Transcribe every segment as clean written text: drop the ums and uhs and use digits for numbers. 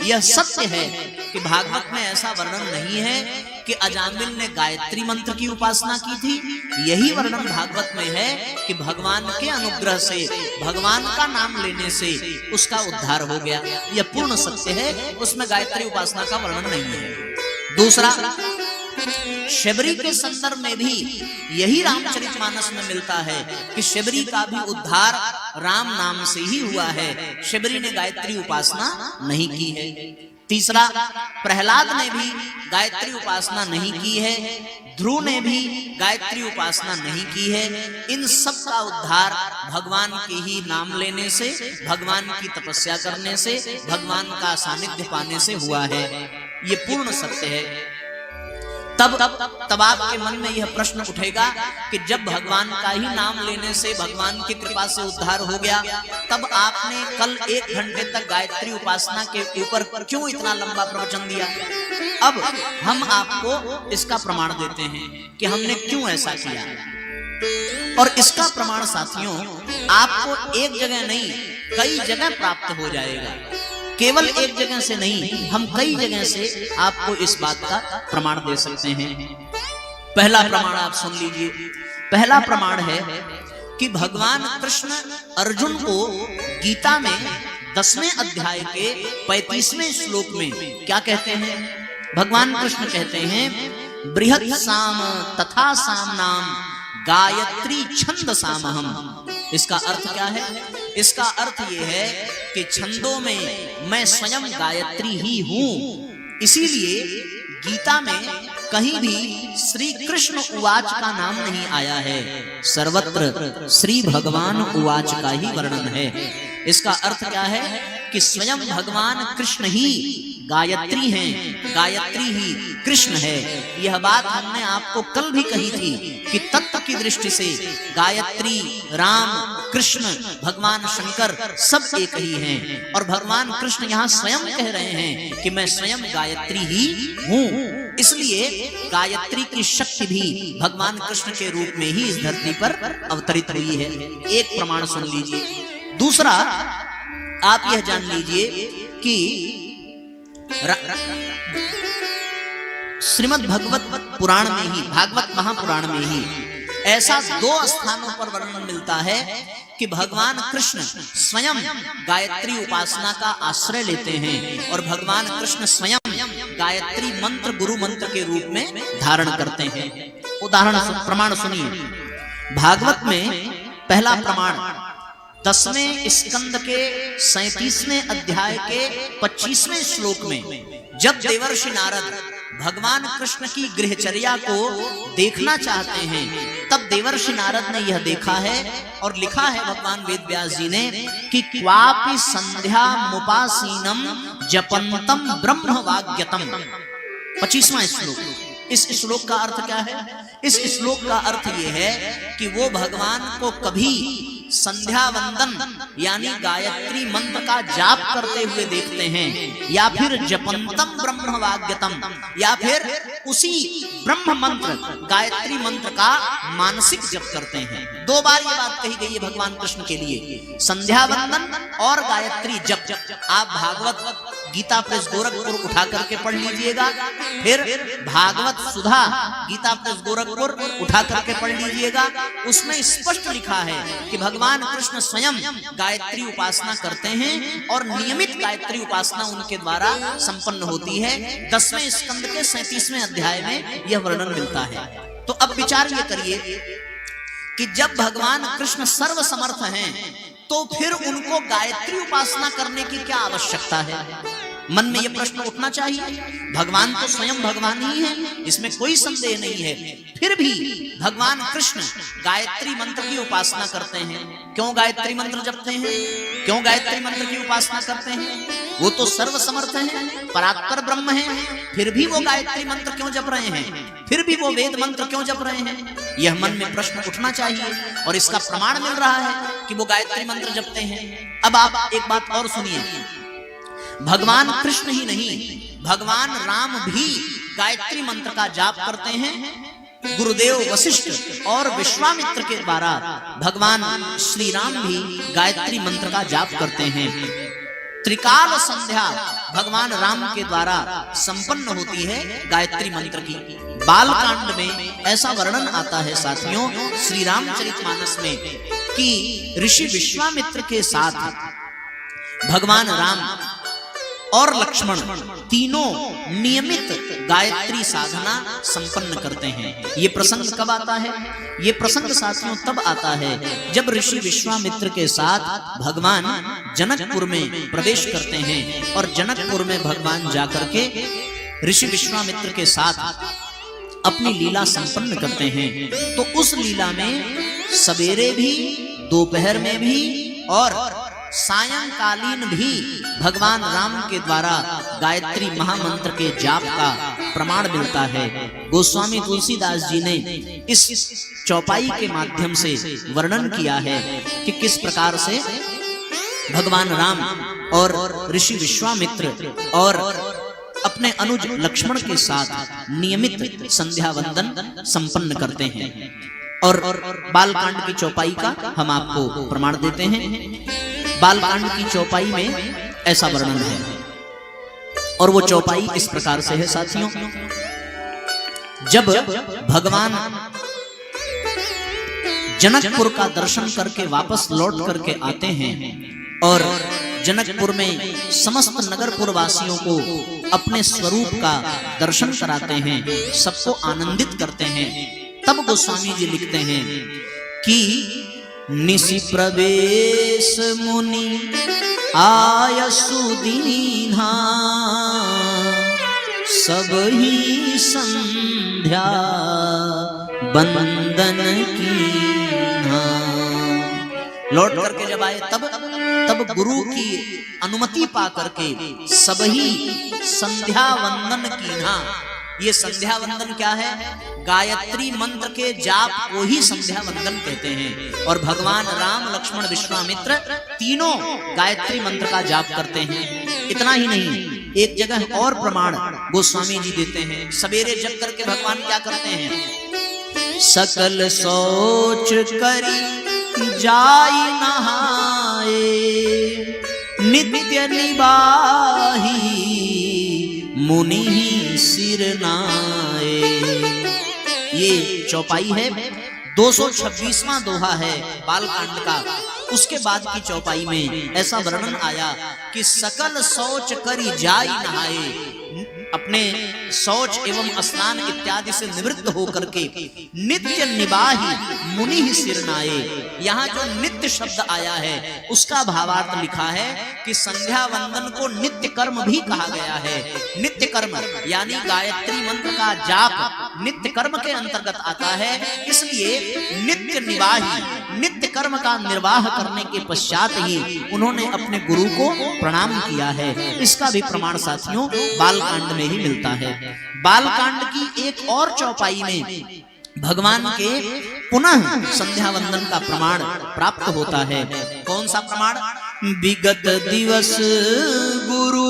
यह सत्य है कि भागवत में ऐसा वर्णन नहीं है कि अजामिल ने गायत्री मंत्र की उपासना की थी। यही वर्णन भागवत में है कि भगवान के अनुग्रह से, भगवान का नाम लेने से उसका उद्धार हो गया। यह पूर्ण सत्य है, उसमें गायत्री उपासना का वर्णन नहीं है। दूसरा, शबरी के संदर्भ में भी यही रामचरितमानस में मिलता है कि शबरी का भी उद्धार राम नाम से ही हुआ है। शबरी ने गायत्री उपासना नहीं की है। तीसरा, प्रहलाद ने भी गायत्री उपासना नहीं की है, ध्रुव ने भी गायत्री उपासना नहीं की है। इन सब का उद्धार भगवान के ही नाम लेने से, भगवान की तपस्या करने से, भगवान का सानिध्य पाने से हुआ है। ये पूर्ण सत्य है। तब आपके मन में यह प्रश्न उठेगा कि जब भगवान का ही नाम लेने से भगवान की कृपा से उद्धार हो गया, तब आपने कल 1 घंटे तक गायत्री उपासना के ऊपर क्यों इतना लंबा प्रवचन दिया? अब हम आपको इसका प्रमाण देते हैं कि हमने क्यों ऐसा किया। और इसका प्रमाण साथियों आपको एक जगह नहीं, कई जगह प्राप्त हो जाएगा। केवल एक जगह से नहीं, हम कई जगह से आपको इस बात का प्रमाण दे सकते हैं। पहला प्रमाण आप सुन लीजिए। पहला प्रमाण है कि भगवान कृष्ण अर्जुन को गीता में 10वें अध्याय के 35वें श्लोक में क्या कहते हैं? भगवान कृष्ण कहते हैं, बृहत् साम तथा सामनाम गायत्री छंद सामहम। इसका अर्थ क्या है? इसका अर्थ यह है कि छंदों में मैं स्वयं गायत्री ही हूं। इसीलिए गीता में कहीं भी श्री कृष्ण उवाच का नाम नहीं आया है, सर्वत्र श्री भगवान उवाच का ही वर्णन है। इसका अर्थ क्या है कि स्वयं भगवान कृष्ण ही गायत्री हैं, गायत्री ही कृष्ण है। यह बात हमने आपको कल भी कही थी कि तत्व की दृष्टि से गायत्री, राम, कृष्ण, भगवान शंकर सब एक ही हैं। और भगवान कृष्ण यहाँ स्वयं कह रहे हैं कि मैं स्वयं गायत्री ही हूँ। इसलिए गायत्री की शक्ति भी भगवान कृष्ण के रूप में ही इस धरती पर अवतरित हुई है। एक प्रमाण सुन लीजिए। दूसरा, आप यह जान लीजिए कि श्रीमद् भागवत पुराण में ही, भागवत महापुराण में ही ऐसा 2 स्थानों पर वर्णन मिलता है कि भगवान कृष्ण स्वयं गायत्री उपासना का आश्रय लेते हैं और भगवान कृष्ण स्वयं गायत्री मंत्र गुरु मंत्र के रूप में धारण करते हैं। उदाहरण प्रमाण सुनिए। भागवत में पहला प्रमाण 10वें स्कंद के 37वें अध्याय के 25वें श्लोक में जब देवर्षि नारद भगवान कृष्ण की गृहचर्या को देखना चाहते हैं, तब देवर्षि नारद ने यह देखा है और लिखा है भगवान वेदव्यास जी ने कि क्वापि संध्या मुपासीनम जपंतम ब्रह्म वाग्यतम। 25वां श्लोक। इस श्लोक का अर्थ क्या है? इस श्लोक का अर्थ यह है कि वो भगवान को कभी संध्या वंदन यानी गायत्री मंत्र का जाप करते हुए देखते हैं, या फिर जपंतम ब्रह्म वाग्यतम, या फिर उसी ब्रह्म मंत्र गायत्री मंत्र का मानसिक जप करते हैं। 2 बार ये बात कही गई है भगवान कृष्ण के लिए, संध्या वंदन और गायत्री जप। आप भागवत गीता प्रेस गोरखपुर उठा करके पढ़ लीजिएगा, फिर भागवत सुधा गीता प्रेस गोरखपुर उठा करके पढ़ लीजिएगा। उसमें स्पष्ट लिखा है कि भगवान कृष्ण स्वयं गायत्री उपासना करते हैं और नियमित गायत्री उपासना उनके द्वारा संपन्न होती है। 10वें स्कंद के 37वें अध्याय में यह वर्णन मिलता है। तो अब विचार ये करिए कि जब भगवान कृष्ण सर्व समर्थ हैं, तो फिर उनको गायत्री उपासना करने की क्या आवश्यकता है? मन में यह प्रश्न उठना चाहिए। भगवान तो स्वयं भगवान ही है, इसमें कोई संदेह नहीं है। फिर भी भगवान कृष्ण गायत्री मंत्र की उपासना करते हैं। क्यों गायत्री मंत्र जपते हैं? क्यों गायत्री मंत्र की उपासना करते हैं? वो तो सर्व समर्थ हैं, परात्पर ब्रह्म हैं, फिर भी वो गायत्री मंत्र क्यों जप रहे हैं? फिर भी वो वेद मंत्र क्यों जप रहे हैं? यह मन में प्रश्न उठना चाहिए और इसका प्रमाण मिल रहा है कि वो गायत्री मंत्र जपते हैं। अब आप एक बात और सुनिए। भगवान कृष्ण ही नहीं, भगवान राम भी गायत्री मंत्र का जाप करते हैं। गुरुदेव वशिष्ठ और विश्वामित्र के द्वारा भगवान श्री राम भी गायत्री मंत्र का जाप करते हैं। त्रिकाल संध्या भगवान राम के द्वारा संपन्न होती है गायत्री मंत्र की। बालकांड में ऐसा वर्णन आता है साथियों श्री रामचरितमानस में कि ऋषि विश्वामित्र के साथ भगवान राम और लक्ष्मण तीनों नियमित गायत्री साधना संपन्न करते हैं। ये प्रसंग कब आता है? ये प्रसंग साथियों तब आता है जब ऋषि विश्वामित्र के साथ भगवान जनकपुर में प्रवेश करते हैं और जनकपुर में भगवान जाकर के ऋषि विश्वामित्र के साथ अपनी लीला संपन्न करते हैं। तो उस लीला में सवेरे भी, दोपहर में भी और सायंकालीन भी भगवान राम के द्वारा गायत्री महामंत्र के जाप का प्रमाण मिलता है। गोस्वामी तुलसीदास जी ने इस चौपाई के माध्यम से वर्णन किया है कि किस प्रकार से भगवान राम और ऋषि विश्वामित्र और अपने अनुज लक्ष्मण के साथ नियमित संध्या वंदन संपन्न करते हैं। और बालकांड की चौपाई का हम आपको प्रमाण देते हैं। बालकांड की चौपाई में ऐसा वर्णन है और वो चौपाई इस प्रकार से है साथियों। जब भगवान जनकपुर का दर्शन करके वापस लौट करके आते हैं और जनकपुर में समस्त नगरपुर वासियों को अपने स्वरूप का दर्शन कराते हैं, सबको आनंदित करते हैं, तब गोस्वामी जी लिखते हैं कि निशि प्रवेश मुनि आयसु दीन्हा सब ही संध्या बंदन कीन्हा। लौट करके जब आए तब गुरु की अनुमति पा करके सब ही संध्या वंदन कीन्हा। ये संध्या वंदन क्या है? गायत्री मंत्र के जाप को ही संध्या वंदन कहते हैं। और भगवान राम, लक्ष्मण, विश्वामित्र तीनों गायत्री मंत्र का जाप करते हैं। इतना ही नहीं, एक जगह और प्रमाण गोस्वामी जी देते हैं। सवेरे जग करके भगवान क्या करते हैं? सकल सोच करी जाई नहाए नित्य निबाही मुनि सिर नाए। ये चौपाई है, 226वां दोहा है बालकांड का। उसके बाद की चौपाई में ऐसा वर्णन आया कि सकल सोच करी जाई नहाए, अपने शौच एवं स्नान इत्यादि से निवृत्त होकर के नित्य निबाही मुनि ही सिर नाए। यहाँ जो नित्य शब्द आया है उसका भावार्थ लिखा है कि संध्या वंदन को नित्य कर्म भी कहा गया है। नित्य कर्म यानी गायत्री मंत्र का जाप नित्य कर्म के अंतर्गत आता है, इसलिए नित्य निबाही, नित्य कर्म का निर्वाह करने के पश्चात ही उन्होंने अपने गुरु को प्रणाम किया है। इसका भी प्रमाण साथियों बालकांड में ही मिलता है। बालकांड की एक और चौपाई में भगवान के पुनः संध्या वंदन का प्रमाण प्राप्त होता है। कौन सा प्रमाण? विगत दिवस गुरु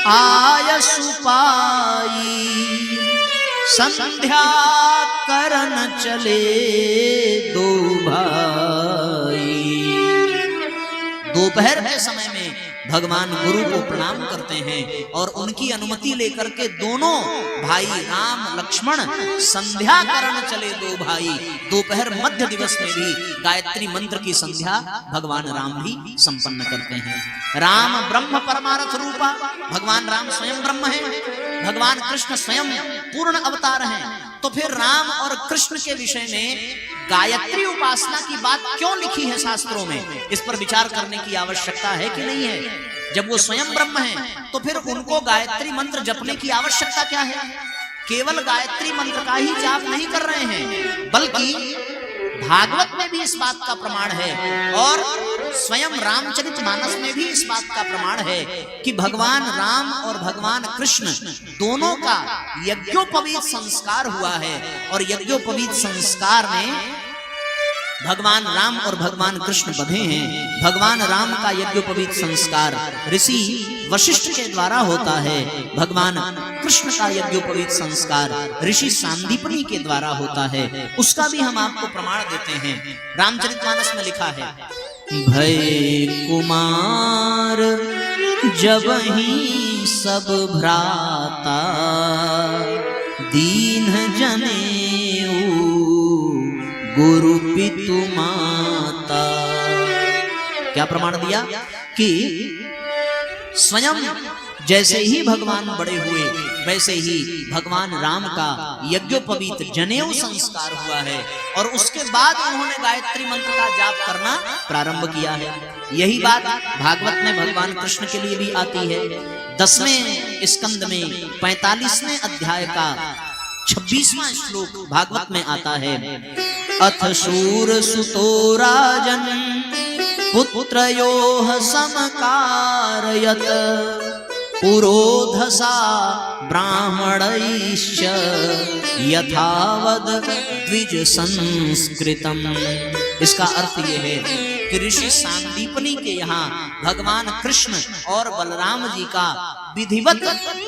आयसु पाई संध्या करन चले दो भाई। दोपहर के समय में भगवान गुरु को प्रणाम करते हैं और उनकी अनुमति लेकर के दोनों भाई राम लक्ष्मण संध्या करन चले दो भाई। दोपहर मध्य दिवस में भी गायत्री मंत्र की संध्या भगवान राम भी संपन्न करते हैं। राम ब्रह्म परमार्थ रूपा, भगवान राम स्वयं ब्रह्म है, भगवान कृष्ण स्वयं पूर्ण अवतार हैं। तो फिर राम और कृष्ण के विषय में गायत्री उपासना की बात क्यों लिखी है शास्त्रों में? इस पर विचार करने की आवश्यकता है कि नहीं है? जब वो स्वयं ब्रह्म हैं तो फिर उनको गायत्री मंत्र जपने की आवश्यकता क्या है? केवल गायत्री मंत्र का ही जाप नहीं कर रहे हैं, बल्कि भागवत में भी इस बात का प्रमाण है और स्वयं रामचरितमानस में भी इस बात का प्रमाण है कि भगवान राम और भगवान कृष्ण दोनों का यज्ञोपवीत संस्कार हुआ है। और यज्ञोपवीत संस्कार में भगवान राम और भगवान कृष्ण बंधे हैं। भगवान राम का यज्ञोपवीत संस्कार ऋषि वशिष्ठ के द्वारा होता है, भगवान कृष्ण का यज्ञोपवीत संस्कार ऋषि सांदीपनी के द्वारा होता है। उसका भी हम आपको प्रमाण देते हैं। रामचरितमानस में लिखा है, भय कुमार जब ही सब भ्राता दीन जनेऊ गुरु पितु माता। क्या प्रमाण दिया कि स्वयं जैसे ही भगवान बड़े हुए वैसे ही भगवान राम का यज्ञोपवीत जनेऊ संस्कार हुआ है और उसके बाद उन्होंने गायत्री मंत्र का जाप करना प्रारंभ किया है। यही बात भागवत में भगवान कृष्ण के लिए भी आती है। 10वें स्कंद में 45वें अध्याय का 26वां श्लोक भागवत में आता है। अथ शूर सुतो राजन पुत्रयोः समकारयत पुरोधसा ब्राह्मणैश्च यथावद द्विज संस्कृतम। इसका अर्थ यह है कि ऋषि सांदीपनी के यहाँ भगवान कृष्ण और बलराम जी का विधिवत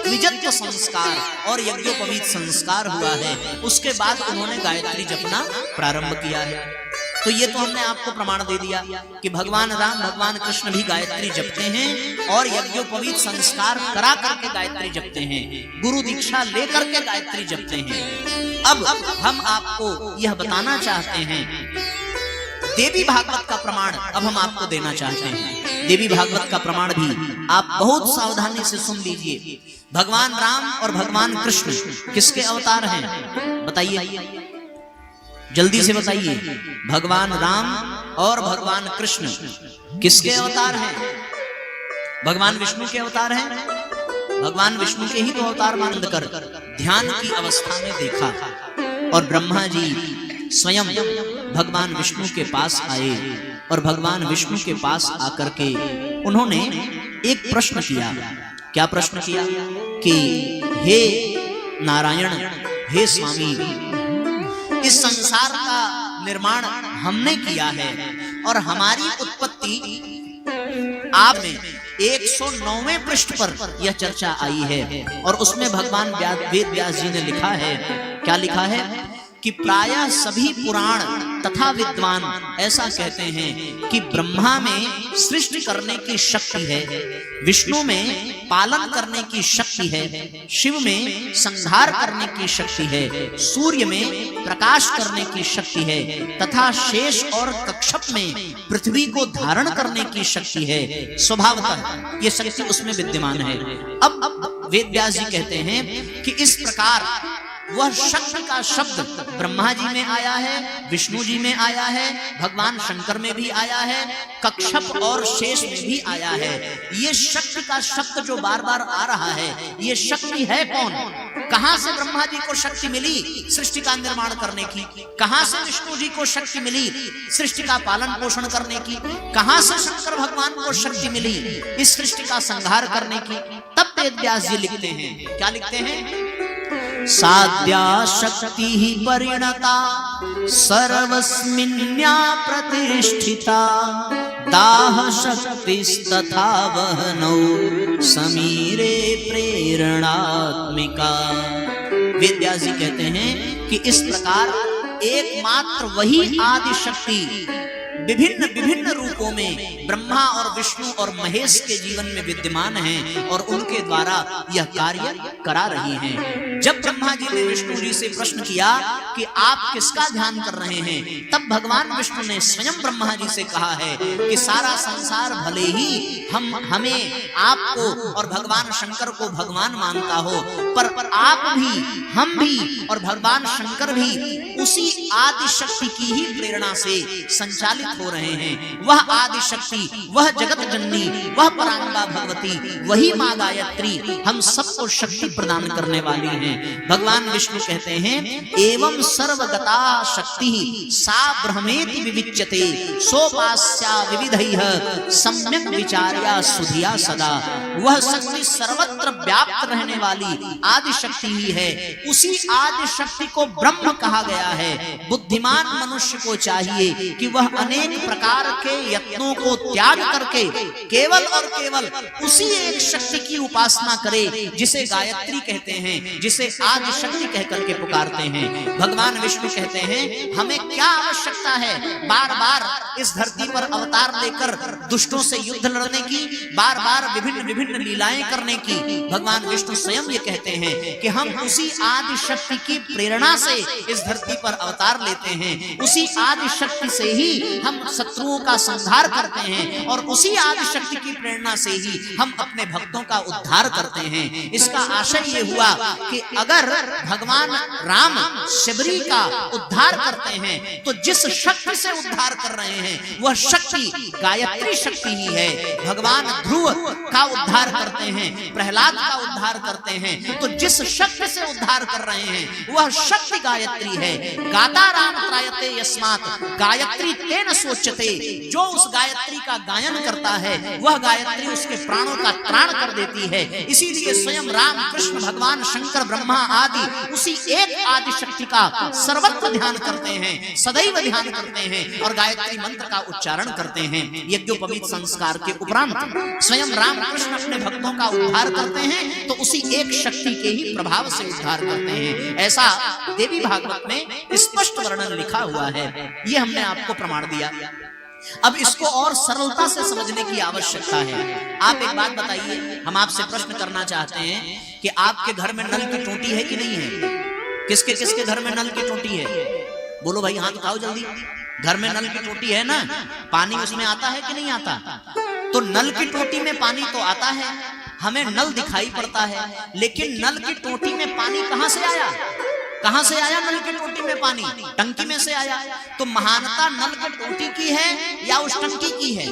द्विजत्व संस्कार और यज्ञोपवीत संस्कार हुआ है। उसके बाद उन्होंने गायत्री जपना प्रारंभ किया है। तो ये तो हमने आपको प्रमाण दे दिया कि भगवान राम भगवान कृष्ण भी गायत्री जपते हैं और यज्ञोपवीत संस्कार करा करके गायत्री जपते हैं, गुरु दीक्षा लेकर के गायत्री जपते हैं। अब हम आपको यह बताना चाहते हैं, देवी भागवत का प्रमाण अब हम आपको देना चाहते हैं। देवी भागवत का प्रमाण भी आप बहुत सावधानी से सुन लीजिए। भगवान राम और भगवान कृष्ण किसके अवतार हैं बताइए, जल्दी से बताइए। भगवान राम और भगवान कृष्ण किसके अवतार हैं? भगवान विष्णु के अवतार हैं। भगवान विष्णु के ही तो अवतार मानकर ध्यान की अवस्था में देखा और ब्रह्मा जी स्वयं भगवान विष्णु के पास आए और भगवान विष्णु के पास आकर के उन्होंने एक प्रश्न किया। क्या प्रश्न किया कि हे नारायण, हे स्वामी, इस संसार का निर्माण हमने किया है और हमारी उत्पत्ति आप में 109वें पृष्ठ पर यह चर्चा आई है और उसमें भगवान वेद व्यास जी ने लिखा है। क्या लिखा है कि प्रायः सभी पुराण तथा विद्वान ऐसा कहते हैं कि ब्रह्मा में सृष्टि करने की शक्ति है, विष्णु में पालन करने की शक्ति है, शिव में संहार करने की शक्ति है, सूर्य में प्रकाश करने की शक्ति है तथा शेष और कक्षप में पृथ्वी को धारण करने की शक्ति है। स्वभावतः ये शक्ति उसमें विद्यमान है। अब वेद व्यास जी कहते हैं कि इस प्रकार वह शक्ति का शब्द ब्रह्मा जी में आया है, विष्णु जी में आया है, भगवान शंकर में भी आया है, कक्षप और शेष में भी आया है। ये शक्ति का शब्द जो बार बार आ रहा है, ये शक्ति है कौन? कहां से ब्रह्मा जी को शक्ति मिली सृष्टि का निर्माण करने की? कहां से विष्णु जी को शक्ति मिली सृष्टि का पालन पोषण करने की? कहां से शंकर भगवान को शक्ति मिली इस सृष्टि का संहार करने की? तब वेद व्यास जी लिखते हैं, क्या लिखते हैं? साध्या शक्ति ही परिणता सर्वस्मिन्या प्रतिष्ठिता दाह शक्तिस्तथा वहनौ समीरे प्रेरणात्मिका। वेद व्यास जी कहते हैं कि इस प्रकार एकमात्र वही आदि शक्ति विभिन्न विभिन्न रूपों में ब्रह्मा और विष्णु और महेश के जीवन में विद्यमान हैं और उनके द्वारा यह कार्य करा रही हैं। जब ब्रह्मा जी ने विष्णु जी से प्रश्न किया कि आप किसका ध्यान कर रहे हैं, तब भगवान विष्णु ने स्वयं ब्रह्मा जी से कहा है कि सारा संसार भले ही हमें आपको और भगवान शंकर को भगवान मानता हो, पर आप भी, हम भी और भगवान शंकर भी उसी आदि शक्ति की ही प्रेरणा से संचालित हो रहे हैं। वह आदि शक्ति, वह जगत जननी, वह परांबा भगवती, वही माँ गायत्री हम सबको शक्ति प्रदान करने वाली हैं। भगवान विष्णु कहते हैं एवं सर्वगता शक्ति सा ब्रह्मेति विविच्यते सोपास्या विविधैः सम्यक विचार्या सुधिया सदा। वह शक्ति सर्वत्र व्याप्त रहने वाली आदि शक्ति ही है उसी आदि शक्ति को ब्रह्म कहा गया है। बुद्धिमान मनुष्य को चाहिए कि वह अनेक प्रकार के यत्नों को त्याग करके केवल और केवल उसी एक शक्ति की उपासना करे जिसे गायत्री कहते हैं, जिसे आदि शक्ति कह करके पुकारते हैं। भगवान विष्णु कहते हैं हमें क्या आवश्यकता है बार बार इस धरती पर अवतार लेकर दुष्टों से युद्ध लड़ने की, बार बार विभिन्न विभिन्न लीलाएं करने की। भगवान विष्णु स्वयं ये कहते हैं कि हम उसी आदि शक्ति की प्रेरणा से इस धरती पर अवतार लेते हैं, उसी आदि शक्ति से ही हम शत्रुओं का संहार करते हैं और उसी आदि शक्ति की प्रेरणा से ही हम अपने भक्तों का उद्धार करते हैं। इसका आशय ये हुआ कि अगर भगवान राम शबरी का उद्धार करते हैं तो जिस शक्ति से उद्धार कर रहे हैं वह शक्ति गायत्री शक्ति ही है। भगवान ध्रुव का उद्धार करते हैं, प्रहलाद का उद्धार करते हैं, तो जिस शक्ति से उद्धार कर रहे हैं वह शक्ति गायत्री है। गाता राम त्रायते यस्मात् गायत्री तेन सोच्यते। जो उस गायत्री का गायन करता है वह गायत्री उसके प्राणों का त्राण कर देती है। इसीलिए स्वयं राम कृष्ण भगवान शंकर ब्रह्मा आदि उसी एक आदि शक्ति का सर्वत्र ध्यान करते हैं, सदैव ध्यान करते हैं और गायत्री मंत्र का उच्चारण करते हैं। यज्ञोपवीत संस्कार के उपरांत स्वयं राम कृष्ण अपने भक्तों का उद्धार करते हैं तो उसी एक शक्ति के ही प्रभाव से उद्धार करते हैं। ऐसा देवी भागवत में स्पष्ट वर्णन लिखा हुआ है। ये हमने आपको प्रमाण दिया। अब इसको और सरलता से समझने की आवश्यकता है। आप एक बात बताइए, हम आपसे प्रश्न करना चाहते हैं कि आपके घर में नल की टोटी है कि नहीं है? किसके किसके घर में नल की टोटी है? बोलो भाई, हाथ उठाओ जल्दी। घर में नल की टोटी है ना? पानी उसमें आता है कि नहीं आता? तो नल की टोटी में पानी तो आता है, हमें नल दिखाई पड़ता है, लेकिन नल की टोटी में पानी कहां से आया? कहां से आया नल की टोटी में पानी? टंकी में से आया। तो महानता नल की टोटी की है या उस टंकी की है?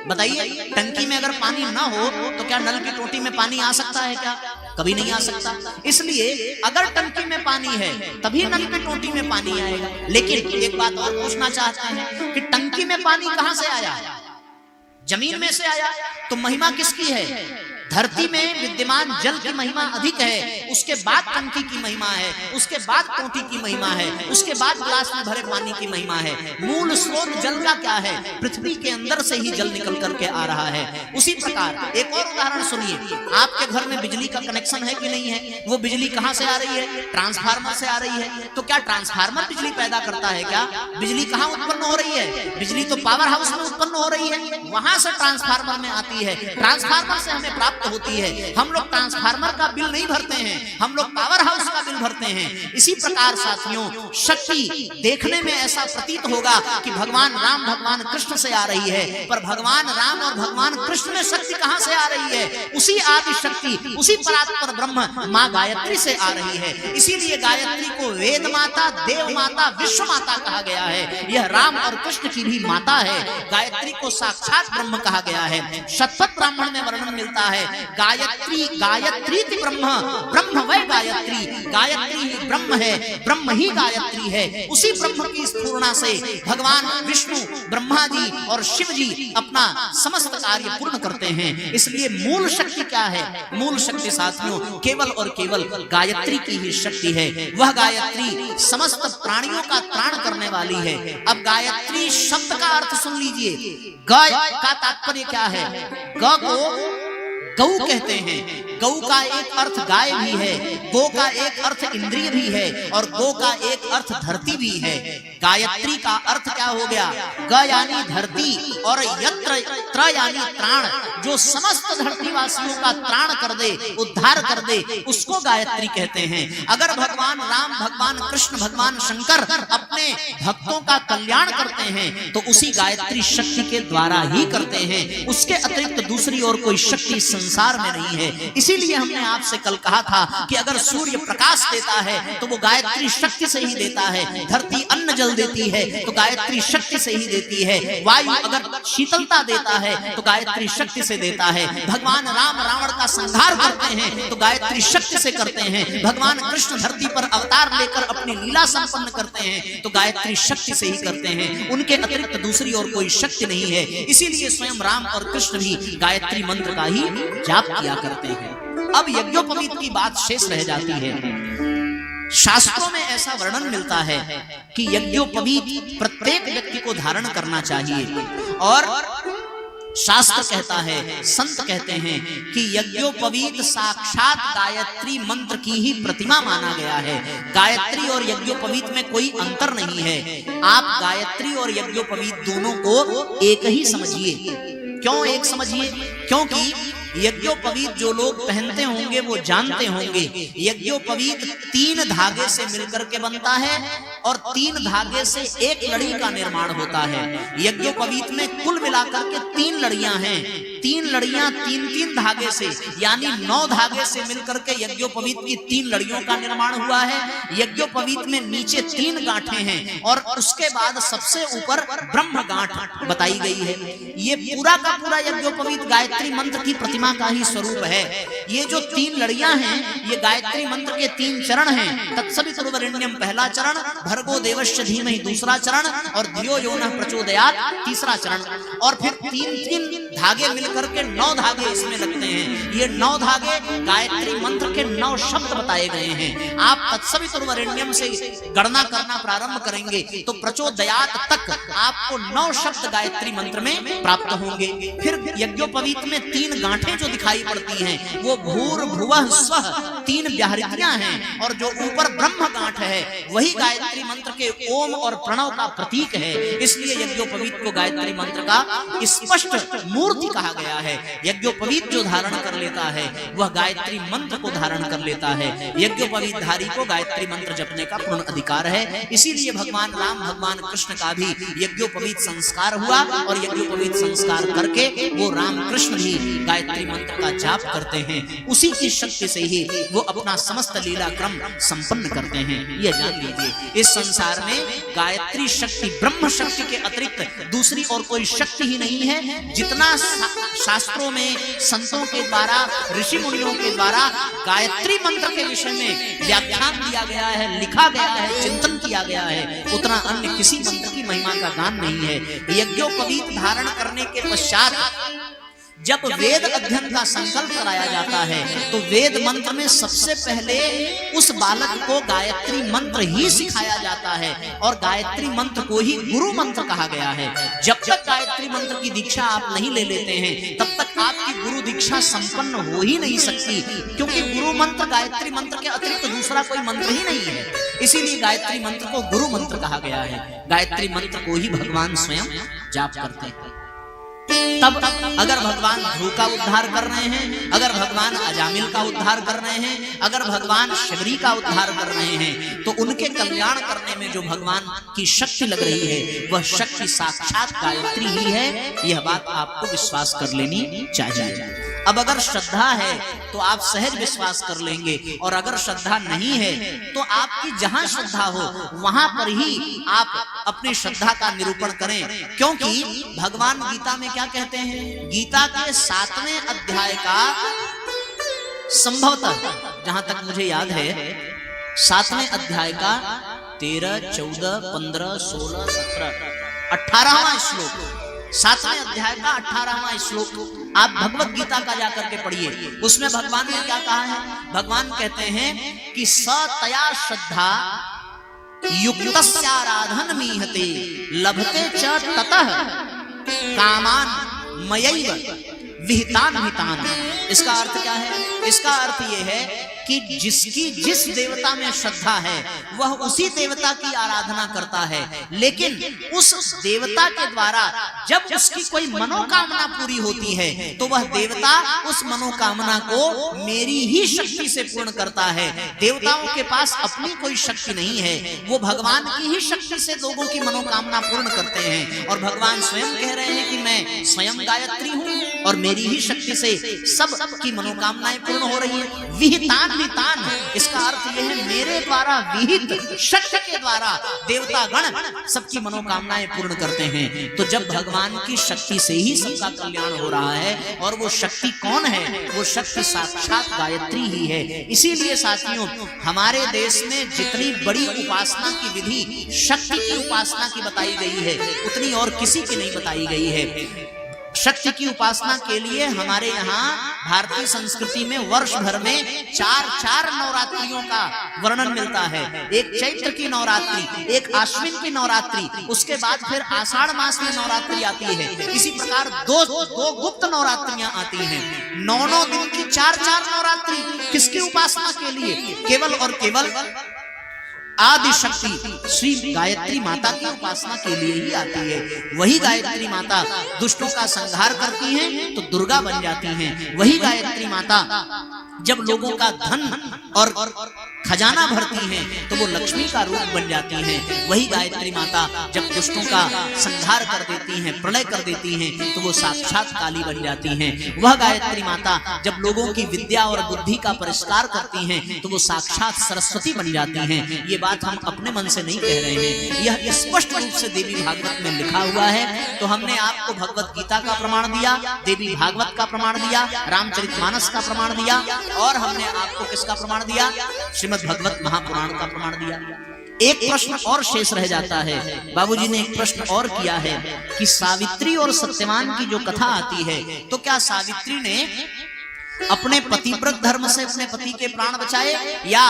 बताइए। टंकी में अगर पानी ना हो तो क्या नल की टोटी में पानी आ सकता है क्या? कभी नहीं आ सकता। इसलिए अगर टंकी में पानी है तभी नल की टोटी में पानी आएगा। लेकिन एक बात और पूछना चाहते हैं कि टंकी में पानी कहां से आया? जमीन में से आया। तो महिमा किसकी है? धरती में विद्यमान जल की महिमा अधिक है, उसके बाद टंकी की महिमा है, उसके बाद टोटी की महिमा है, उसके बाद गिलास में भरे पानी की महिमा है। मूल स्रोत जल का क्या है? पृथ्वी के अंदर से ही जल निकल करके आ रहा है। उसी प्रकार एक और उदाहरण सुनिए। आपके घर में बिजली का कनेक्शन है कि नहीं है? वो बिजली कहां से आ रही है? ट्रांसफार्मर से आ रही है। तो क्या ट्रांसफार्मर बिजली पैदा करता है क्या? बिजली कहां उत्पन्न हो रही है? बिजली तो पावर हाउस में उत्पन्न हो रही है, वहां से ट्रांसफार्मर में आती है। ट्रांसफार्मर से हमें प्राप्त होती है। हम लोग ट्रांसफार्मर का बिल नहीं भरते हैं, हम लोग पावर हाउस का बिल भरते हैं। इसी प्रकार साथियों, शक्ति देखने में ऐसा प्रतीत होगा कि भगवान राम भगवान कृष्ण से आ रही है, पर भगवान राम और भगवान कृष्ण में शक्ति कहां से आ रही है? उसी आदि शक्ति, उसी परात्पर ब्रह्म मां गायत्री से आ रही है। इसीलिए गायत्री को वेद माता, देव माता, विश्व माता कहा गया है। यह राम और कृष्ण की भी माता है। गायत्री को साक्षात ब्रह्म कहा गया है। शतपथ ब्राह्मण में वर्णन मिलता है, गायत्री गायत्री ब्रह्म, ब्रह्म वै गायत्री। गायत्री ही ब्रह्म है, ब्रह्म ही गायत्री है। उसी ब्रह्म की स्फूर्णा से भगवान विष्णु, ब्रह्मा जी और शिव जी अपना समस्त कार्य पूर्ण करते हैं। इसलिए मूल शक्ति क्या है? मूल शक्ति साथियों केवल और केवल गायत्री की ही शक्ति है। वह गायत्री समस्त प्राणियों का त्राण करने वाली है। अब गायत्री शब्द का अर्थ सुन लीजिए। गाय का तात्पर्य क्या है? ग को गौ कहते हैं। गौ का एक अर्थ गाय भी है, गो का एक अर्थ इंद्रिय भी है और गो का एक अर्थ धरती भी है। गायत्री का अर्थ क्या हो गया? ग यानी धरती और यत्र त्र यानी त्राण। जो समस्त धरतीवासियों का त्राण कर दे, उद्धार कर दे, उसको गायत्री कहते हैं। अगर भगवान राम, भगवान कृष्ण, भगवान शंकर अपने भक्तों का कल्याण करते हैं तो उसी गायत्री शक्ति के द्वारा ही करते हैं। उसके अतिरिक्त दूसरी और कोई शक्ति संसार में नहीं है। इसीलिए हमने आपसे कल कहा था कि अगर सूर्य प्रकाश देता है तो वो गायत्री शक्ति से ही देता है। धरती अन्न जल देती है तो गायत्री शक्ति से ही देती है। वायु अगर शीतलता देता है तो गायत्री शक्ति से देता है। भगवान राम रावण का संहार करते हैं तो गायत्री शक्ति से करते हैं। भगवान कृष्ण धरती पर अवतार लेकर अपनी लीला संपन्न करते हैं तो गायत्री शक्ति से ही करते हैं। उनके अतिरिक्त दूसरी और कोई शक्ति नहीं है। इसीलिए स्वयं राम और कृष्ण भी गायत्री मंत्र का ही जाप किया करते हैं। अब यज्ञोपवीत की बात शेष रह जाती है। शास्त्रों में ऐसा वर्णन मिलता है कि यज्ञोपवीत प्रत्येक व्यक्ति को धारण करना चाहिए। और शास्त्र कहता है, संत कहते हैं कि यज्ञोपवीत साक्षात गायत्री मंत्र की ही प्रतिमा माना गया है। गायत्री और यज्ञोपवीत में कोई अंतर नहीं है। आप गायत्री और यज्ञोपवीत दोनों को एक ही समझिए। क्यों एक समझिए? क्योंकि यज्ञोपवीत जो लोग पहनते होंगे वो जानते होंगे यज्ञोपवीत 3 धागे से मिलकर के बनता है और 3 धागे से एक लड़ी का निर्माण होता है। यज्ञोपवीत में कुल मिलाकर के 3 लड़ियां हैं। 3 लड़ियां 3-3 धागे से यानी 9 धागे से मिलकर के यज्ञोपवीत की 3 लड़ियों का निर्माण हुआ है। यज्ञोपवीत में नीचे 3 गांठें हैं और उसके बाद सबसे ऊपर ब्रह्म गांठ बताई गई है। ये पूरा का पूरा यज्ञोपवीत गायत्री मंत्र की प्रतिमा का ही स्वरूप है। ये जो 3 लड़ियां हैं ये गायत्री मंत्र के 3 चरण हैं। तत्सवितुर्वरेण्यम पहला चरण, भर्गो देवस्य धीमहि दूसरा चरण और धियो यो नः प्रचोदयात् तीसरा चरण। और फिर 3-3 धागे मिलकर के 9 धागे इसमें लगते हैं। ये 9 धागे गायत्री मंत्र के 9 शब्द बताए गए हैं। आप तत्सवितुर्वरेण्यम से गणना करना प्रारंभ करेंगे तो प्रचोदयात् तक आपको 9 शब्द गायत्री मंत्र में प्राप्त होंगे। फिर यज्ञोपवीत में 3 गांठें जो दिखाई पड़ती हैं वो भूर भुवः स्वः 3 व्याहृतियां हैं और जो ऊपर ब्रह्म गांठ है वही गायत्री मंत्र के ओम और प्रणव का प्रतीक है। इसलिए यज्ञोपवीत को गायत्री मंत्र का स्पष्ट मूर्ति कहा गया है। यज्ञोपवीत जो धारण कर लेता है वह गायत्री मंत्र को धारण कर लेता है। यज्ञोपवीत धारी को गायत्री मंत्र जपने का पूर्ण अधिकार है। इसीलिए भगवान राम भगवान कृष्ण का भी यज्ञोपवीत संस्कार हुआ और यज्ञोपवीत संस्कार करके वो राम कृष्ण भी गायत्री मंत्र का जाप करते हैं। उसी की शक्ति से ही वो अपना समस्त लीला क्रम संपन्न करते हैं। यह जान लीजिए, इस संसार में गायत्री शक्ति ब्रह्म शक्ति के अतिरिक्त दूसरी और कोई शक्ति ही नहीं है। जितना शास्त्रों में संतों के द्वारा ऋषि मुनियों के द्वारा गायत्री मंत्र के विषय में व्याख्यान दिया गया है, लिखा गया है, चिंतन किया गया है, उतना अन्य किसी मंत्र की महिमा का गान नहीं है। यज्ञोपवीत धारण करने के पश्चात जब वेद अध्ययन का संकल्प कराया जाता है तो वेद मंत्र में सबसे पहले उस बालक को गायत्री मंत्र ही सिखाया जाता है और गायत्री मंत्र को ही गुरु मंत्र कहा गया है। जब तक गायत्री मंत्र की दीक्षा आप नहीं ले लेते हैं तब तक आपकी गुरु दीक्षा संपन्न हो ही नहीं सकती, क्योंकि गुरु मंत्र गायत्री मंत्र के अतिरिक्त दूसरा कोई मंत्र ही नहीं है। इसीलिए गायत्री मंत्र को गुरु मंत्र कहा गया है। गायत्री मंत्र को ही भगवान स्वयं जाप करते हैं। तब अगर भगवान ध्रुव का उद्धार कर रहे हैं, अगर भगवान अजामिल का उद्धार कर रहे हैं, अगर भगवान शबरी का उद्धार कर रहे हैं तो उनके कल्याण करने में जो भगवान की शक्ति लग रही है वह शक्ति साक्षात गायत्री ही है। यह बात आपको विश्वास कर लेनी चाहिए। अब अगर श्रद्धा है तो आप सहज विश्वास कर लेंगे और अगर श्रद्धा नहीं है तो आपकी जहां श्रद्धा हो वहां पर ही आप अपनी श्रद्धा का निरूपण करें। क्योंकि भगवान गीता में क्या कहते हैं? गीता के 7वें अध्याय का संभवतः जहां तक मुझे याद है 7वें अध्याय का 13, 14, 15, 16, 17, 18वां श्लोक, 7वें अध्याय का 18वां श्लोक आप भगवत गीता का जाकर के पढ़िए। उसमें भगवान ने क्या कहा है? भगवान कहते हैं कि सतया श्रद्धा युक्तस्याराधन मीहते लभते च ततः कामान मयैव विहितान हितान। इसका अर्थ क्या है? इसका अर्थ यह है कि जिसकी जिस देवता में श्रद्धा है वह उसी देवता की आराधना करता है, लेकिन उस देवता के द्वारा जब उसकी कोई मनोकामना पूरी होती है तो वह देवता उस मनोकामना को मेरी ही शक्ति से पूर्ण करता है। देवताओं के पास अपनी कोई शक्ति नहीं है, वो भगवान की ही शक्ति से लोगों की मनोकामना पूर्ण करते हैं। और भगवान स्वयं कह रहे हैं कि मैं स्वयं गायत्री हूँ और मेरी ही शक्ति से सब की मनोकामनाएं पूर्ण हो रही है। विहितान विहितान, इसका अर्थ यह है मेरे द्वारा विहित शक्ति के द्वारा देवता गण सबकी मनोकामनाएं पूर्ण करते हैं। तो जब भगवान की शक्ति से ही सबका कल्याण हो रहा है और वो शक्ति कौन है? वो शक्ति साक्षात गायत्री ही है। इसीलिए साथियों, हमारे देश में जितनी बड़ी उपासना की विधि शक्ति की उपासना की बताई गई है उतनी और किसी की नहीं बताई गई है। शक्ति की उपासना के लिए हमारे यहाँ भारतीय संस्कृति में वर्ष भर में चार नवरात्रियों का वर्णन मिलता है। एक चैत्र की नवरात्रि, एक आश्विन की नवरात्रि, उसके बाद फिर आषाढ़ मास में नवरात्रि आती है। इसी प्रकार दो गुप्त नवरात्रियां आती हैं। 9 दिन की 4 नवरात्रि किसकी उपासना के लिए? केवल और केवल आदि शक्ति श्री गायत्री माता की उपासना के लिए ही आती है। वही गायत्री माता दुष्टों का संहार करती हैं तो दुर्गा बन जाती हैं। वही गायत्री माता जब लोगों का धन और खजाना भरती हैं तो वो लक्ष्मी का रूप बन जाती हैं। वही गायत्री माता जब दुष्टों का संहार कर देती हैं, प्रलय कर देती हैं, तो वो साक्षात काली बन जाती हैं। वह गायत्री माता जब लोगों की विद्या और बुद्धि का परिष्कार करती हैं तो वो साक्षात सरस्वती बन जाती हैं। ये बात हम अपने मन से नहीं कह रहे हैं, यह स्पष्ट रूप से देवी भागवत में लिखा हुआ है। तो हमने आपको भगवत गीता का प्रमाण दिया, देवी भागवत का प्रमाण दिया, रामचरितमानस का प्रमाण दिया, और हमने आपको किसका प्रमाण दिया? श्रीमद् भगवत महापुराण का प्रमाण दिया। एक प्रश्न और शेष रह जाता है। बाबूजी ने एक प्रश्न और किया है कि सावित्री और सत्यवान की जो कथा आती है, तो क्या सावित्री ने अपने पतिव्रत धर्म से अपने पति के प्राण बचाए या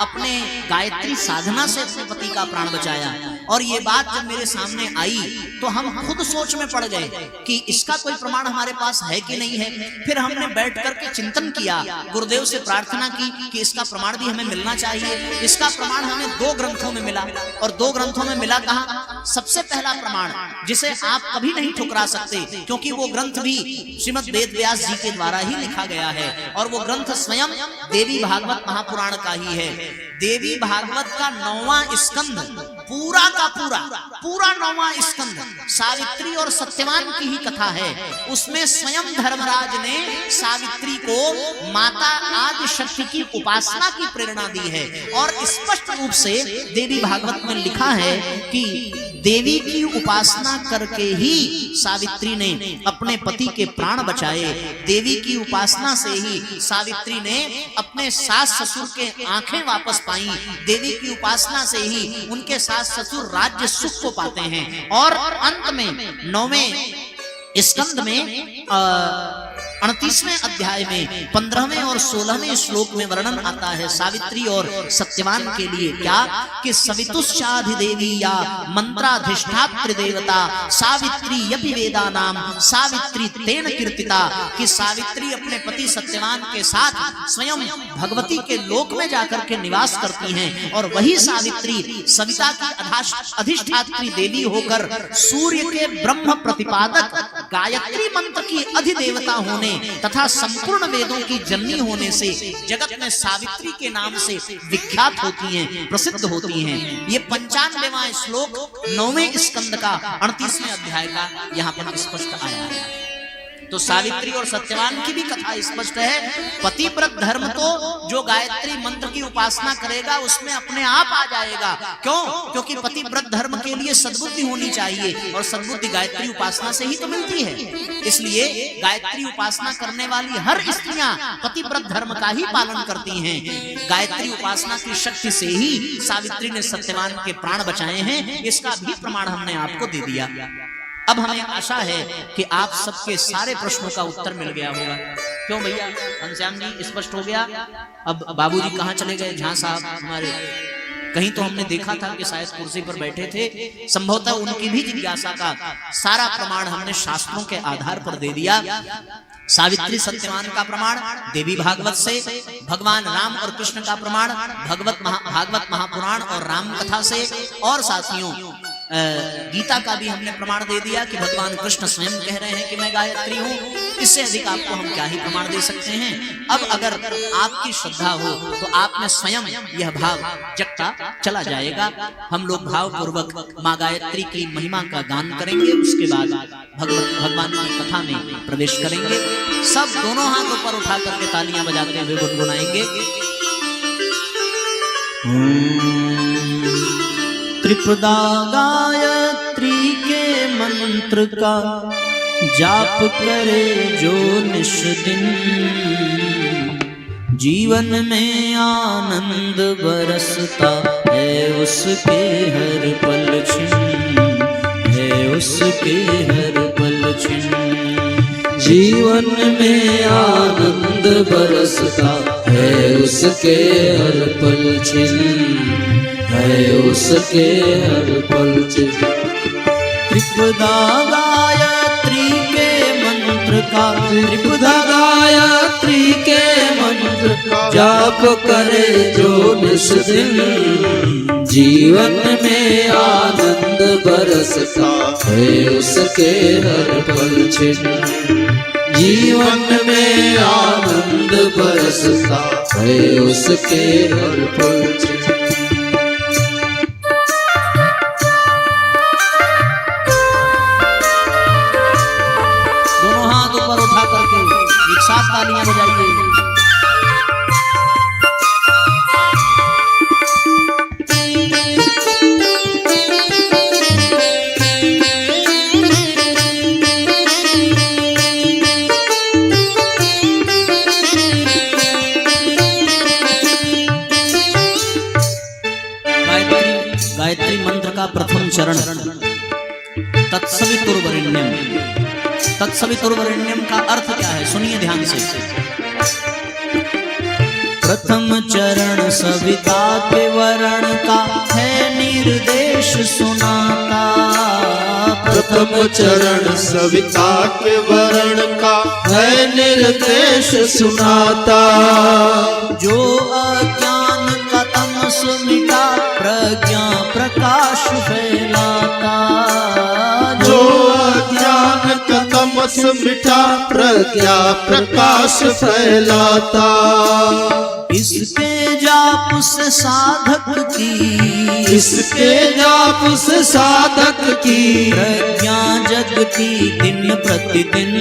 अपने गायत्री साधना से अपने पति का प्राण बचाया? और ये बात जब मेरे सामने आई तो हम खुद सोच में पड़ गए कि इसका कोई प्रमाण हमारे पास है कि नहीं है। फिर हमने बैठ करके चिंतन किया, गुरुदेव से प्रार्थना की कि इसका प्रमाण भी हमें मिलना चाहिए। इसका प्रमाण हमें 2 ग्रंथों में मिला, और 2 ग्रंथों में मिला कहाँ? सबसे पहला प्रमाण जिसे आप कभी नहीं ठुकरा सकते, क्योंकि वो ग्रंथ भी श्रीमद् वेद व्यास जी के द्वारा ही लिखा गया है, और वो ग्रंथ स्वयं देवी भागवत महापुराण का ही है। देवी भागवत का 9वां स्कंध पूरा का पूरा 9वां स्कंध सावित्री और सत्यवान की ही कथा है। उसमें स्वयं धर्मराज ने सावित्री को माता आदि शक्ति की उपासना की प्रेरणा दी है, और स्पष्ट रूप से देवी भागवत में लिखा है कि देवी की उपासना करके ही सावित्री ने अपने पति के प्राण बचाए। देवी की उपासना से ही सावित्री ने अपने सास ससुर के आंखें वापस पाई। देवी की उपासना से ही उनके सास ससुर राज्य सुख को पाते हैं। और अंत में 9वें स्कंद में 38वें अध्याय में 15वें और 16वें श्लोक में वर्णन आता है सावित्री और सत्यवान के लिए, क्या कि सवितुश्चाधिदेवी या मंत्राधिष्ठात्री देवता सावित्री यपि वेदानाम सावित्री तेन कीर्तिता, कि सावित्री अपने पति सत्यवान के साथ स्वयं भगवती के लोक में जाकर के निवास करती हैं, और वही सावित्री सविता की अधिष्ठात्री देवी होकर सूर्य के ब्रह्म प्रतिपादक गायत्री मंत्र की अधिदेवता होने तथा संपूर्ण वेदों की जननी होने से जगत में सावित्री के नाम से विख्यात होती हैं, प्रसिद्ध होती हैं। ये 95वां श्लोक 9वें स्कंद का 38वें अध्याय का यहाँ पर स्पष्ट आया है। तो सावित्री और सत्यवान की भी कथा स्पष्ट है। पतिव्रत धर्म तो जो गायत्री मंत्र की उपासना करेगा उसमें अपने आप आ जाएगा। क्यों? क्योंकि पतिव्रत धर्म के लिए सद्बुद्धि होनी चाहिए, और सद्बुद्धि गायत्री उपासना से ही तो मिलती है। इसलिए गायत्री उपासना करने वाली हर स्त्रियां पतिव्रत धर्म का ही पालन करती हैं। गायत्री उपासना की शक्ति से ही सावित्री ने सत्यवान के प्राण बचाए हैं। इसका भी प्रमाण हमने आपको दे दिया। अब हमें आशा है कि आप सबके सारे प्रश्नों का उत्तर मिल गया होगा। क्यों भैया घनश्याम जी, स्पष्ट हो गया? अब बाबूजी कहाँ चले गए? झा साहब हमारे, कहीं तो हमने देखा था कि शायद कुर्सी पर बैठे थे। संभवतः उनकी भी जिज्ञासा का सारा प्रमाण हमने शास्त्रों के आधार पर दे दिया। सावित्री सत्यवान का प्रमाण देवी भागवत से, भगवान राम और कृष्ण का प्रमाण भागवत महापुराण और राम कथा से, और साथियों गीता का भी हमने प्रमाण दे दिया कि भगवान कृष्ण स्वयं कह रहे हैं कि मैं गायत्री हूँ। इससे अधिक आपको हम क्या ही प्रमाण दे सकते हैं। अब अगर आपकी श्रद्धा हो तो आप में स्वयं यह भाव जगता चला जाएगा। हम लोग भाव पूर्वक माँ गायत्री की महिमा का गान करेंगे, उसके बाद भगवान की कथा में प्रवेश करेंगे। सब दोनों हाथ ऊपर उठा करके तालियां बजाते हुए गुनगुनाएंगे। त्रिपदा गायत्री के मंत्र का जाप करे जो निश दिन, जीवन में आनंद बरसता है उसके हर पल छिन, है उसके हर पल छिन्न। जीवन में आनंद बरसता है उसके हर पल छिन्न, है उसके हर पल छिन्न। त्रिपदा गायत्री के मंत्र का, त्रिपदा गायत्री के मंत्र का जाप करे जो निस दिन, जीवन में आनंद बरसता है उसके हर पल छिन्न। जीवन में आनंद बरसता है उसके हर पल छिन्न। दोनों हाथ ऊपर उठा करके एक साथ तालियां बजाइए। गायत्री मंत्र का प्रथम चरण तत्सवितुर्वरेण्यम। तत्सवितुर्वरेण्यम का अर्थ क्या है, सुनिए ध्यान से। प्रथम चरण सविता के वर्ण का है निर्देश सुनाता। प्रथम चरण सविता के वर्ण का है निर्देश सुनाता। जो अज्ञान का तमस मिटा प्रज्ञा प्रकाश फैलाता। जो अज्ञान का तमस मिटा प्रज्ञा प्रकाश फैलाता। इसके जाप से साधक की, इसके जाप से साधक की प्रज्ञा जगती दिन प्रतिदिन।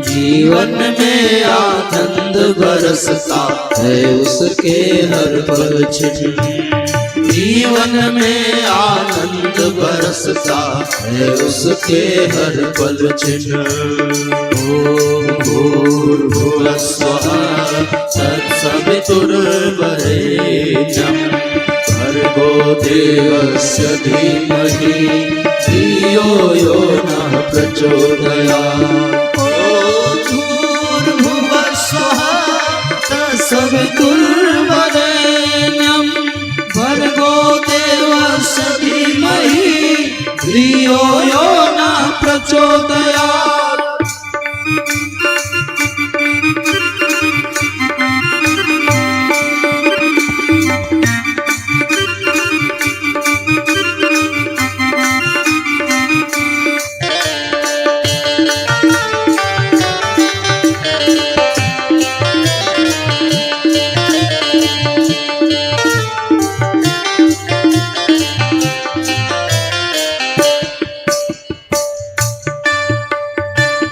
जीवन में आनंद बरसता है उसके हर पल छिन्न। जीवन में आनंद बरसता है उसके हर पल छिन्न। ओम भूर्भुवः स्वः तत्सवितुर्वरेण्यं भर्गो देवस्य धीमहि धियो यो नः प्रचोदयात्। भूर्भुवः स्वः तत्सवितुर्वरेण्यं भर्गो देवस्य धीमहि धियो यो नः प्रचोदयात्।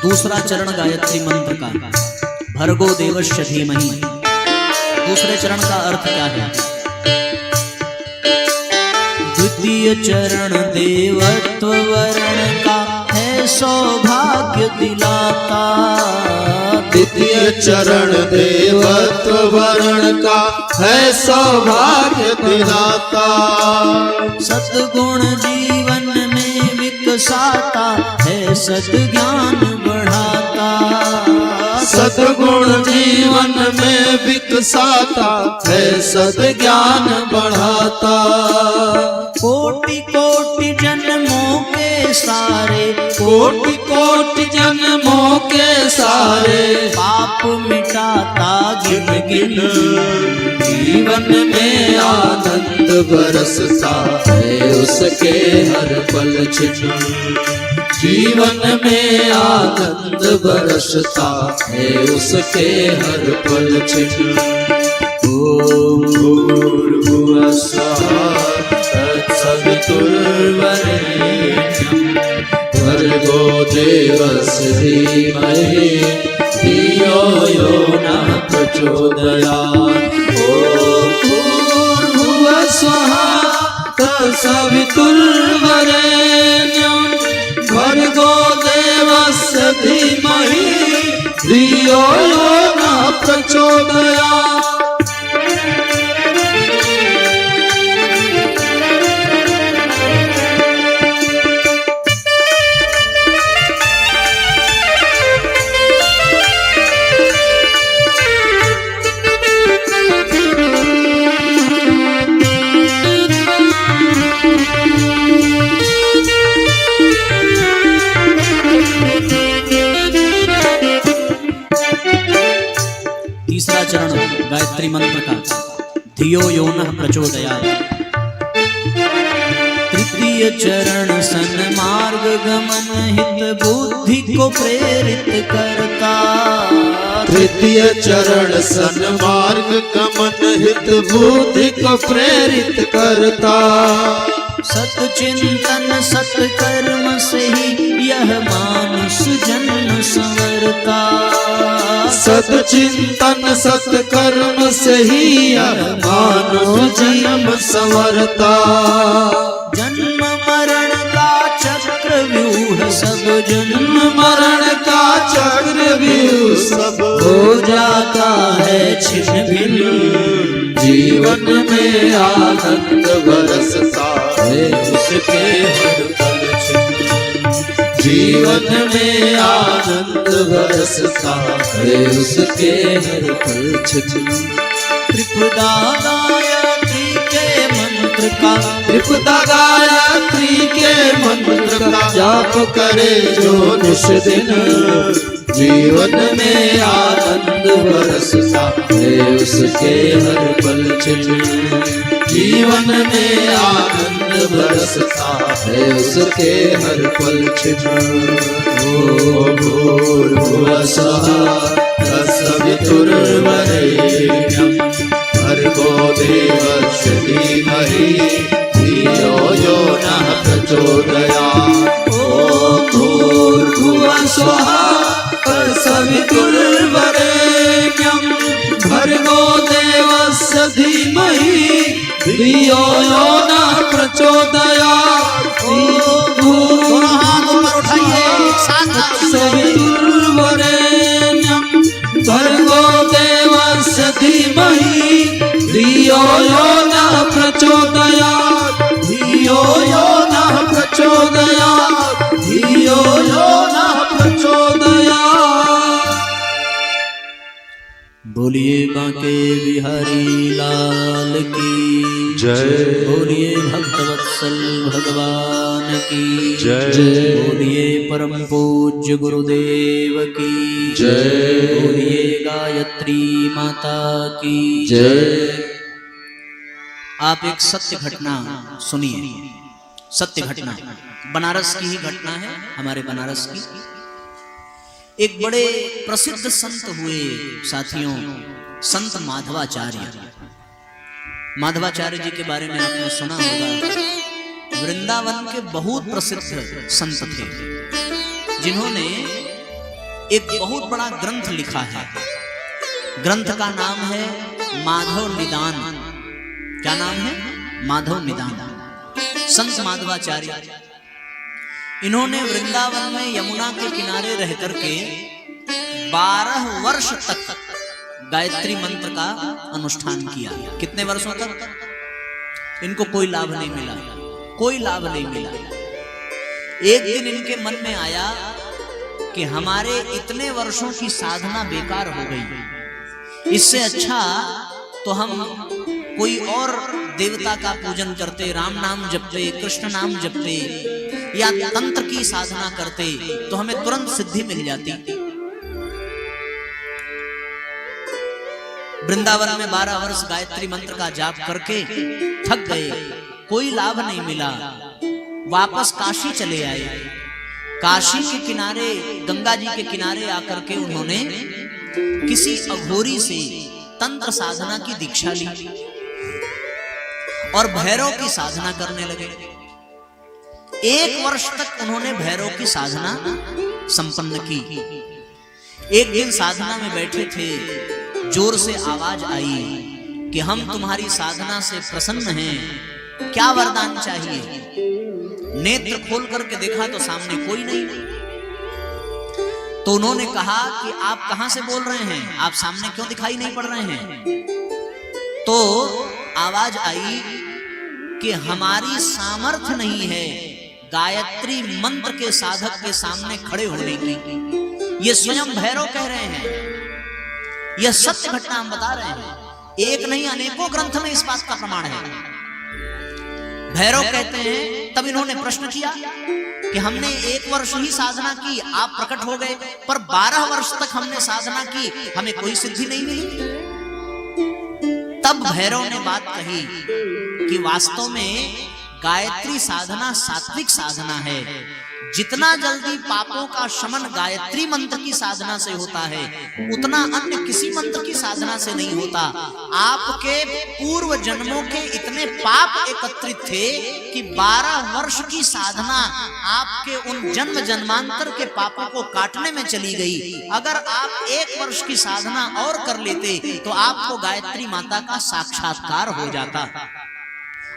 दूसरा चरण गायत्री मंत्र का भर्गो देवस्य धीमहि। दूसरे चरण का अर्थ क्या है? द्वितीय चरण देवत्व वर्ण का है सौभाग्य दिलाता। द्वितीय चरण देवत्व वर्ण का है सौभाग्य दिलाता। सद्गुण जीवन में विकसाता है सद्ज्ञान बढ़ाता। सद्गुण जीवन में विकसाता है सद्ज्ञान बढ़ाता। कोटि कोटि जन्मों के सारे, कोटि कोटि जन्मों के सारे पाप मिटाता गिन गिन। जीवन में आनंद बरसता है उसके हर पल छिन्न। जीवन में आनंद बरसता है उसके हर पल छिन्न। ओम भूर्भुवः स्वः तत्सवितुर्वरेण्यं भर्गो देवस्य धीमहि धियो यो नः प्रचोदयात्। ओम भूर्भुवः स्वः तत्सवितुर्वरेण्यं भर्गो देवस्य धीमहि धियो यो नः प्रचोदयात्। गायत्री मंत्र का धियो यो नः प्रचोदयात्। तृतीय चरण सन्मार्ग गमन हित बुद्धि को प्रेरित करता। तृतीय चरण सन्मार्ग गमन हित बुद्धि को प्रेरित करता। सतचिंतन सत्कर्म से ही यह मानुष जन्म संवरता। सतचिंतन सत्कर्म से ही यह मानुष जन्म संवरता। जन्म मरण का चक्रव्यूह सब जन्म मरण का चक्रव्यूह सब हो जाता है छिन्न भिन्न। जीवन में आनंद बरसता है उसके हर पल छिन्न। जीवन में आनंद बरसता है उसके हर पल छिन्न। त्रिपुदा गायत्री के मंत्र का त्रिपुदा गायत्री के मंत्र का जाप करे जो निश दिन। जीवन में आनंद बरसता है उसके हर पल छिन्न। जीवन में आनंद बरसता है उसके हर पल छिन्न। ओ भूर्भुवः स्वः तत्सवितुर्वरेण्यं भर्गो देवस्य धीमहि धियो यो नः प्रचोदयात्। ॐ भूर्भुवः स्वः तत्सवितुर्वरेण्यं भर्गो देवस्य धीमहि धियो यो नः प्रचोदयात्। ॐ भूर्भुवः तत्सवितुर्वरेण्यं भर्गो देवस्य धीमहि धियो यो नः प्रचोदयात्। धियो यो नः प्रचोदयात्। धियो यो नः प्रचोदयात्। बोलिए बांके बिहारी लाल की जय। बोलिए भक्तवत्सल भगवान की जय। बोलिए परम पूज्य गुरुदेव की जय। बोलिए गायत्री माता की जय। आप एक सत्य घटना सुनिए। सत्य घटना बनारस की ही घटना है, हमारे बनारस की। एक बड़े प्रसिद्ध संत हुए साथियों, संत माधवाचार्य। माधवाचार्य जी के बारे में आपने सुना होगा। वृंदावन के बहुत प्रसिद्ध संत थे, जिन्होंने एक बहुत बड़ा ग्रंथ लिखा है। ग्रंथ का नाम है माधव निदान। क्या नाम है? माधव निदान। संत माधवाचार्य, इन्होंने वृंदावन में यमुना के किनारे रह करके 12 वर्ष तक गायत्री मंत्र का अनुष्ठान किया। कितने वर्षों तक? इनको कोई लाभ नहीं मिला, कोई लाभ नहीं मिला। एक दिन इनके मन में आया कि हमारे इतने वर्षों की साधना बेकार हो गई, इससे अच्छा तो हम कोई और देवता का पूजन करते, राम नाम जपते, कृष्ण नाम जपते, या तंत्र की साधना करते तो हमें तुरंत सिद्धि मिल जाती। वृंदावन में 12 वर्ष गायत्री मंत्र का जाप करके थक गए, कोई लाभ नहीं मिला। वापस काशी चले आए। काशी के किनारे, गंगा जी के किनारे आकर के उन्होंने किसी अघोरी से तंत्र साधना की दीक्षा ली और भैरव की साधना करने लगे। 1 वर्ष तक उन्होंने भैरव की साधना संपन्न की। एक दिन साधना में बैठे थे, जोर से आवाज आई कि हम तुम्हारी साधना से प्रसन्न हैं, क्या वरदान चाहिए? नेत्र खोल करके देखा तो सामने कोई नहीं। तो उन्होंने कहा कि आप कहां से बोल रहे हैं? आप सामने क्यों दिखाई नहीं पड़ रहे हैं? तो आवाज आई कि हमारी सामर्थ्य नहीं है गायत्री मंत्र के साधक के सामने खड़े होने की। ये स्वयं भैरव कह रहे हैं। यह सत्य घटना हम बता रहे हैं। एक नहीं, अनेकों ग्रंथ में इस बात का प्रमाण है। भैरव कहते हैं। तब इन्होंने प्रश्न किया कि हमने 1 वर्ष ही साधना की, आप प्रकट हो गए, पर 12 वर्ष तक हमने साधना की, हमें कोई सिद्धि नहीं मिली। तब भैरव ने बात कही कि वास्तव में गायत्री साधना सात्विक साधना है। जितना जल्दी पापों का शमन गायत्री मंत्र की साधना से होता है, उतना अन्य किसी मंत्र की साधना से नहीं होता। आपके पूर्व जन्मों के इतने पाप एकत्रित थे कि 12 वर्ष की साधना आपके उन जन्म जन्मांतर के पापों को काटने में चली गई। अगर आप 1 वर्ष की साधना और कर लेते तो आपको गायत्री माता का साक्षात्कार हो जाता।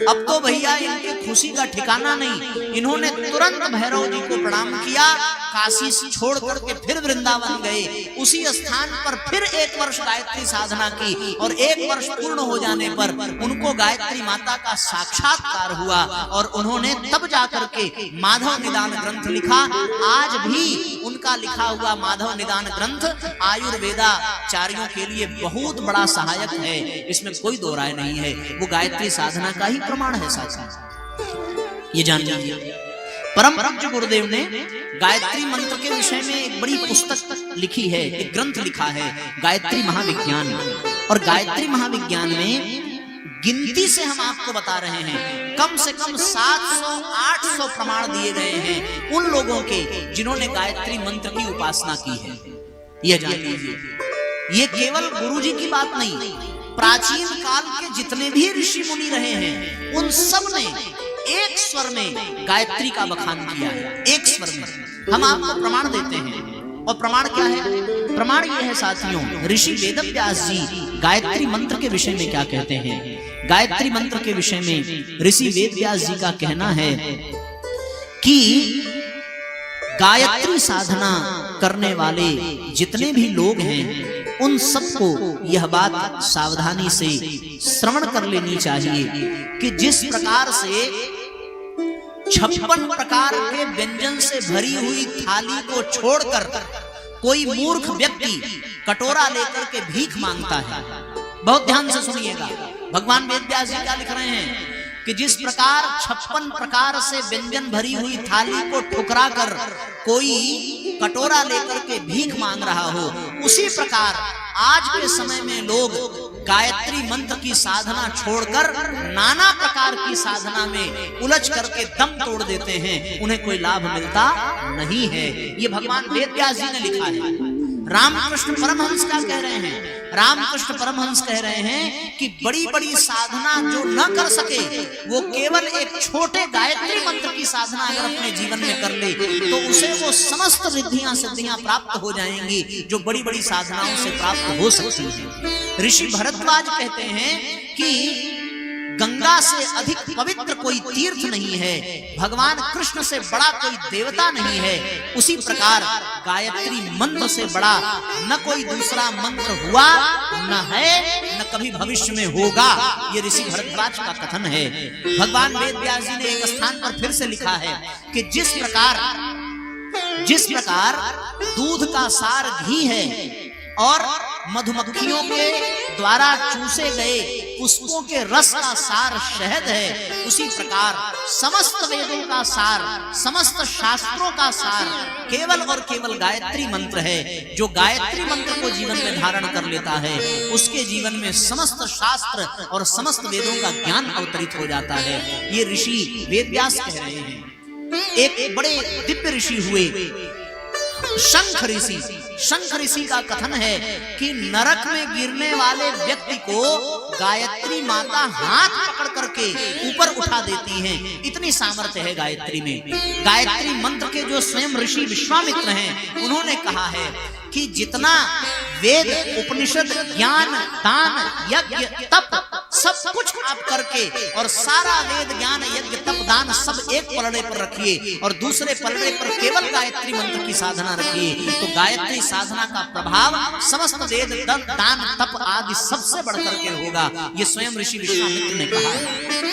अब तो भैया इनकी खुशी का ठिकाना नहीं। इन्होंने तुरंत भैरव जी को प्रणाम किया, काशी छोड़ करके फिर वृंदावन गए। उसी स्थान पर फिर 1 वर्ष गायत्री साधना की और 1 वर्ष पूर्ण हो जाने पर उनको गायत्री माता का साक्षात्कार हुआ और उन्होंने तब जाकर के माधव निदान ग्रंथ लिखा। आज भी उनका लिखा हुआ माधव निदान ग्रंथ आयुर्वेदाचार्यों के लिए बहुत बड़ा सहायक है, इसमें कोई दो राय नहीं है। वो गायत्री साधना का ही प्रमाण है। साथ ये जान लीजिए, परम पूज्य गुरुदेव ने गायत्री मंत्र के विषय में एक बड़ी पुस्तक लिखी है, एक ग्रंथ लिखा है, गायत्री महाविज्ञान। और गायत्री महाविज्ञान में गिनती से हम आपको बता रहे हैं, कम से कम 700-800 प्रमाण दिए गए हैं उन लोगों के जिन्होंने गायत्री मंत्र की उपासना की है। यह जान लीजिए, ये केवल गुरुजी की बात नहीं, प्राचीन काल के जितने भी ऋषि मुनि रहे हैं उन सब ने एक स्वर में गायत्री का बखान किया है, एक स्वर में। हम आपको प्रमाण देते हैं, और प्रमाण क्या है? प्रमाण यह है साथियों, ऋषि वेदव्यास जी गायत्री मंत्र के विषय में क्या कहते हैं। गायत्री मंत्र के विषय में ऋषि वेदव्यास जी का कहना है कि गायत्री साधना करने वाले जितने भी लोग हैं उन सबको यह बात सावधानी से श्रवण कर लेनी चाहिए कि जिस प्रकार से 56 प्रकार के व्यंजन से भरी हुई थाली को छोड़कर कोई मूर्ख व्यक्ति कटोरा लेकर के भीख मांगता है। बहुत ध्यान से सुनिएगा, भगवान वेदव्यास जी क्या लिख रहे हैं कि जिस प्रकार 56 प्रकार से व्यंजन भरी हुई थाली को ठुकरा कर कोई कटोरा लेकर के भीख मांग रहा हो, उसी प्रकार आज के समय में लोग गायत्री मंत्र की साधना छोड़कर नाना प्रकार की साधना में उलझ करके दम तोड़ देते हैं, उन्हें कोई लाभ मिलता नहीं है। ये भगवान वेदव्यास जी ने लिखा है। रामकृष्ण परमहंस क्या कह रहे हैं? रामकृष्ण परमहंस कह रहे हैं कि बड़ी बड़ी साधना जो न कर सके वो केवल एक छोटे गायत्री मंत्र की साधना अगर अपने जीवन में कर ले तो उसे वो समस्त रिद्धियां सिद्धियां प्राप्त हो जाएंगी जो बड़ी बड़ी साधनाओं से प्राप्त हो सकती है। ऋषि भरद्वाज कहते हैं कि गंगा से अधिक पवित्र कोई तीर्थ नहीं है, भगवान कृष्ण से बड़ा कोई देवता नहीं है, उसी प्रकार गायत्री मंत्र से बड़ा न कोई दूसरा मंत्र हुआ, न है, न कभी भविष्य में होगा। ये ऋषि भरद्वाज का कथन है। भगवान वेदव्यास जी ने एक स्थान पर फिर से लिखा है कि जिस प्रकार दूध का सार घी है और मधुमक्खियों के द्वारा चूसे गए पुष्पों के रस का सार शहद है, उसी प्रकार समस्त वेदों का सार, समस्त शास्त्रों का सार केवल और केवल गायत्री मंत्र है। जो गायत्री मंत्र को जीवन में धारण कर लेता है उसके जीवन में समस्त शास्त्र और समस्त वेदों का ज्ञान अवतरित हो जाता है। ये ऋषि वेदव्यास कह रहे हैं। एक बड़े दिव्य ऋषि हुए शंख ऋषि। शंख ऋषि का कथन है कि नरक में गिरने वाले व्यक्ति को गायत्री माता हाथ पकड़ करके ऊपर उठा देती हैं, इतनी सामर्थ्य है गायत्री में। गायत्री मंत्र के जो स्वयं ऋषि विश्वामित्र हैं उन्होंने कहा है कि जितना वेद उपनिषद ज्ञान दान यज्ञ तप सब कुछ आप करके और सारा वेद ज्ञान यज्ञ तप दान सब एक पलड़े पर रखिए और दूसरे पलड़े पर केवल गायत्री मंत्र की साधना रखिए, तो गायत्री साधना का प्रभाव समस्त वेद दान तप आदि सबसे बढ़कर के होगा। ये स्वयं ऋषि विश्वामित्र ने कहा है।